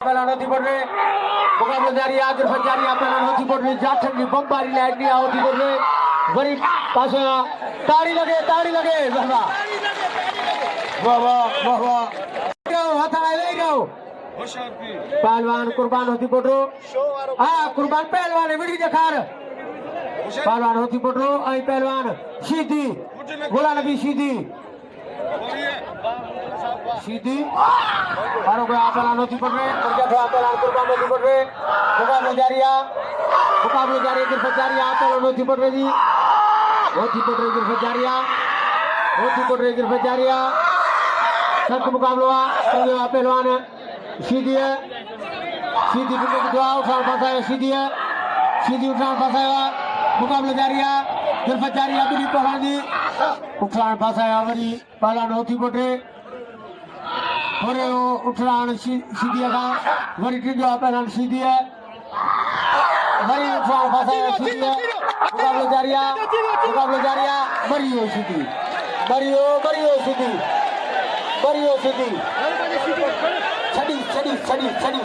पहला होती पड़ रहे मुकाबला जारी है आगे जारी है पहला होती पड़ रही जाठन की बमबारी लाइट नहीं होती पड़ रहे बड़ी पास ताड़ी लगे वाह वाह वाह वाह हाथ ले जाओ पहलवान कुर्बान होती पड़ रहे हाँ कुर्बान पहलवान विड़ी जखार पहलवान होती पड़ रहे आई पहलवान सीधी गोला नबी सीधी सीधी और कोई पहलवान होती पड़ रहे और क्या पहलवान कुर्बान होती पड़ रहे मुकाबला जारी है गिरफ्त जारी है पहलवान होती पड़ रही गिरफ्त जारी है सख्त मुकाबला पहलवान सीधी है सीधी उठान फंसाया सीधी उठान फंसाया मुकाबला जारी है गिरफ्त जारी है बड़ी पहलवान दी उठान फंसाया बड़ी पहलवान होती पड़ रहे और उठान सीधी का बड़ी टिंडो पहलवान सीधी है बड़ी उठान फंसाया सीधी है मुकाबला जारी है बड़ी सीधी छड़ी